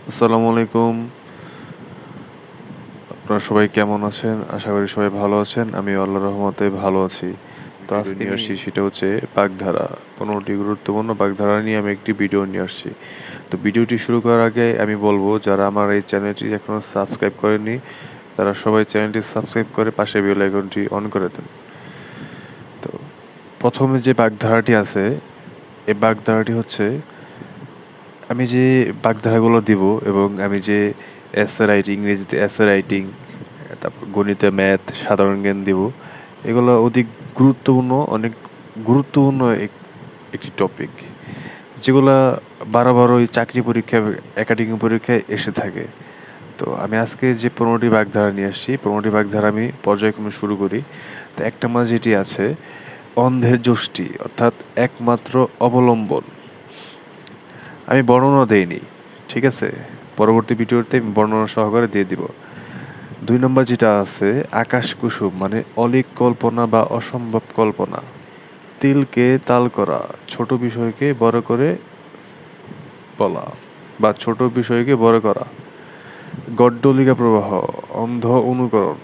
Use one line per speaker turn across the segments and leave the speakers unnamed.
আসসালামু আলাইকুম। আপনারা সবাই কেমন আছেন? আশা করি সবাই ভালো আছেন। আমি আল্লাহর রহমতে ভালো আছি। তো আজকে নিয়ে আসছি সেটা হচ্ছে বাগধারা। 15টি গুরুত্বপূর্ণ বাগধারা নিয়ে আমি একটি ভিডিও নিয়ে আসছি। তো ভিডিওটি শুরু করার আগে আমি বলবো যারা আমার এই চ্যানেলটি এখনও সাবস্ক্রাইব করেনি তারা সবাই চ্যানেলটি সাবস্ক্রাইব করে পাশে বেল আইকনটি অন করে দেন। তো প্রথমে যে বাগধারাটি আছে এই বাগধারাটি হচ্ছে আমি যে বাগধারাগুলো দিব এবং আমি যে এসএ রাইটিং, ইংরেজিতে এসএ রাইটিং, তারপর গণিতে ম্যাথ, সাধারণ জ্ঞান দিব, এগুলো অধিক গুরুত্বপূর্ণ, অনেক গুরুত্বপূর্ণ একটি টপিক, যেগুলা বারবার ওই চাকরি পরীক্ষা, একাডেমিক পরীক্ষায় এসে থাকে। তো আমি আজকে যে 15টি বাগধারা নিয়ে আসছি, 15টি বাগধারা আমি পর্যায়ক্রমে শুরু করি। তো একটা মাঝে যেটি আছে অন্ধের যষ্টি, অর্থাৎ একমাত্র অবলম্বন। আমি বর্ণনা দেইনি, ঠিক আছে? পরবর্তী ভিডিওতে আমি বর্ণনা সহকারে দিয়ে দিব। 2 নম্বর যেটা আছে আকাশ কুসুম, মানে অলীক কল্পনা বা অসম্ভব কল্পনা। তিলকে তাল করা, ছোট বিষয়কে বড় করে বলা বা ছোট বিষয়কে বড় করা। গড্ডলিকা প্রবাহ, অন্ধ অনুকরণ।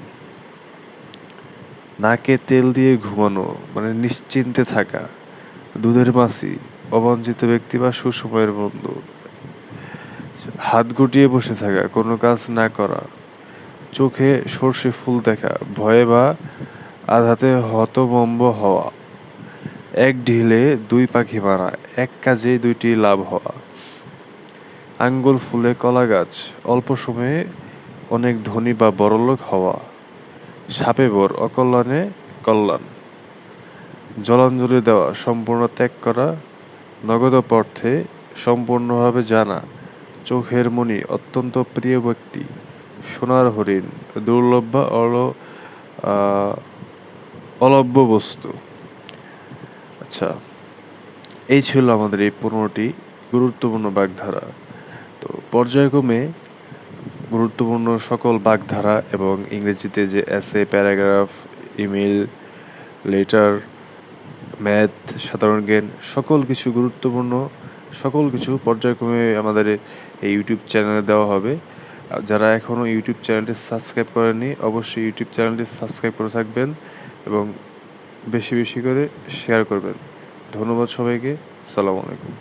নাকে তেল দিয়ে ঘুমানো, মানে নিশ্চিন্তে থাকা। দুধের মাছি, অবাঞ্ছিত ব্যক্তি বা সুসময়ের বন্ধু। হাত গুটিয়ে বসে থাকা, কোনো কাজ না করা। চোখে সর্ষে ফুল দেখা, ভয়ে বা আঘাতে হতভম্ব হওয়া। এক ঢিলে 2 পাখি মারা, এক কাজে 2টি লাভ হওয়া। আঙ্গুল ফুলে কলা গাছ, অল্প সময়ে অনেক ধনী বা বড়লোক হওয়া। সাপে ভর, অকল্যাণে কল্যাণ। জলাঞ্জলি দেওয়া, সম্পূর্ণ ত্যাগ করা। নগদ অর্থে সম্পূর্ণভাবে জানা। চোখের মণি, অত্যন্ত প্রিয় ব্যক্তি। সোনার হরিণ, দুর্লভ বা অলভ্য বস্তু। আচ্ছা, এই ছিল আমাদের এই 15টি গুরুত্বপূর্ণ বাগধারা। তো পর্যায়ক্রমে গুরুত্বপূর্ণ সকল বাগধারা এবং ইংরেজিতে যে এসে, প্যারাগ্রাফ, ইমেল, লেটার, ম্যাথ, সাধারণ জ্ঞান, সকল কিছু গুরুত্বপূর্ণ, সকল কিছু পর্যায়ক্রমে আমাদের এই ইউটিউব চ্যানেলে দেওয়া হবে। আর যারা এখনও ইউটিউব চ্যানেলটি সাবস্ক্রাইব করেননি অবশ্যই ইউটিউব চ্যানেলটি সাবস্ক্রাইব করে থাকবেন এবং বেশি বেশি করে শেয়ার করবেন। ধন্যবাদ সবাইকে। আসসালামু আলাইকুম।